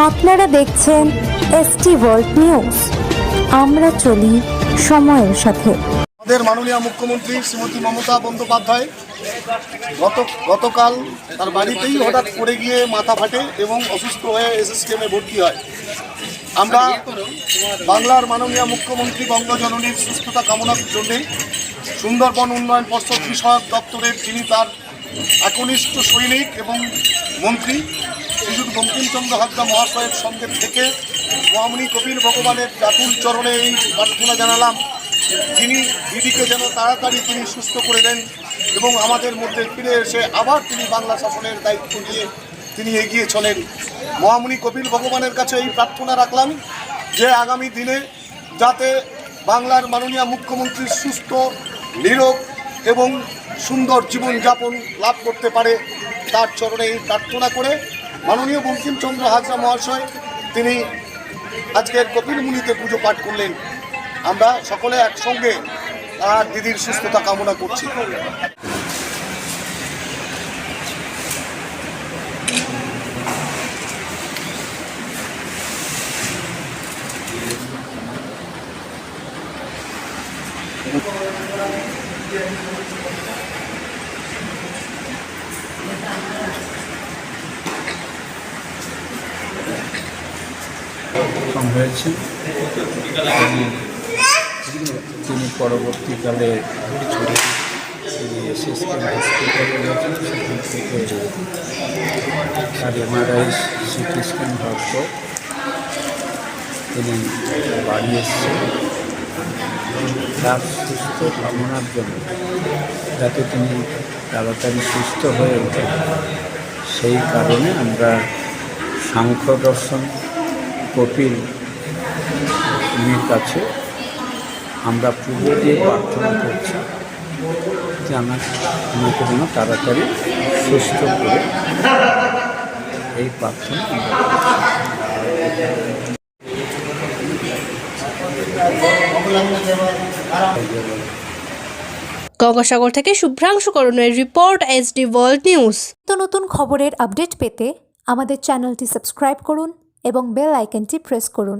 আপনারা দেখছেন ST world news. আমরা চলি সময়ের সাথে। আমাদের মাননীয় মুখ্যমন্ত্রী শ্রীমতী মমতা বন্দ্যোপাধ্যায় গতকাল তার বাড়িতেই হঠাৎ পড়ে গিয়ে মাথা ফাটে এবং অসুস্থ হয়ে এসএসকেএমে ভর্তি হয়। আমরা বাংলার মাননীয় মুখ্যমন্ত্রী বঙ্গজননীর সুস্থতা কামনার জন্যে সুন্দরবন উন্নয়ন পর্ষদ বিষয়ক দপ্তরের যিনি তার একনিষ্ঠ সৈনিক এবং মন্ত্রী শ্রীযুত বঙ্কিমচন্দ্র হাজরা মহাশয়ের সঙ্গে থেকে মহামুনি কপিল ভগবানের জাতুল চরণে এই প্রার্থনা জানালাম, যিনি দিদিকে যেন তাড়াতাড়ি তিনি সুস্থ করে দেন এবং আমাদের মধ্যে ফিরে এসে আবার তিনি বাংলা শাসনের দায়িত্ব নিয়ে তিনি এগিয়ে চলেন। মহামুনি কপিল ভগবানের কাছে এই প্রার্থনা রাখলাম যে আগামী দিনে যাতে বাংলার মাননীয় মুখ্যমন্ত্রী সুস্থ, নীরোগ এবং সুন্দর জীবনযাপন লাভ করতে পারে, তার চরণে এই প্রার্থনা করে মাননীয় বঙ্কিমচন্দ্র হাজরা মহাশয় তিনি আজকের কপিল মুনিতে পুজো পাঠ করলেন। আমরা সকলে একসঙ্গে তার দিদির সুস্থতা কামনা করছি। হয়েছে তিনি পরবর্তীকালে এসএসকেএম হসপিটালে গেছেন, সেখান থেকে তার এমআরআই সিটি স্ক্যান হওয়ার পর তিনি বাড়ি এসছেন তার সুস্থ কামনার জন্য, যাতে তিনি তাড়াতাড়ি সুস্থ হয়ে ওঠেন। সেই কারণে আমরা সাংখ্য দর্শন কপিল মুনির কাছে আমরা পুজো দিয়ে প্রার্থনা করছি যে আমাকে যেন তাড়াতাড়ি সুস্থ করে, এই প্রার্থনা গঙ্গাসাগর থেকে শুভ্রাংশু করণের রিপোর্ট, এসডি ওয়ার্ল্ড নিউজ। নতুন খবরের আপডেট পেতে আমাদের চ্যানেলটি সাবস্ক্রাইব করুন এবং বেল আইকনটি প্রেস করুন।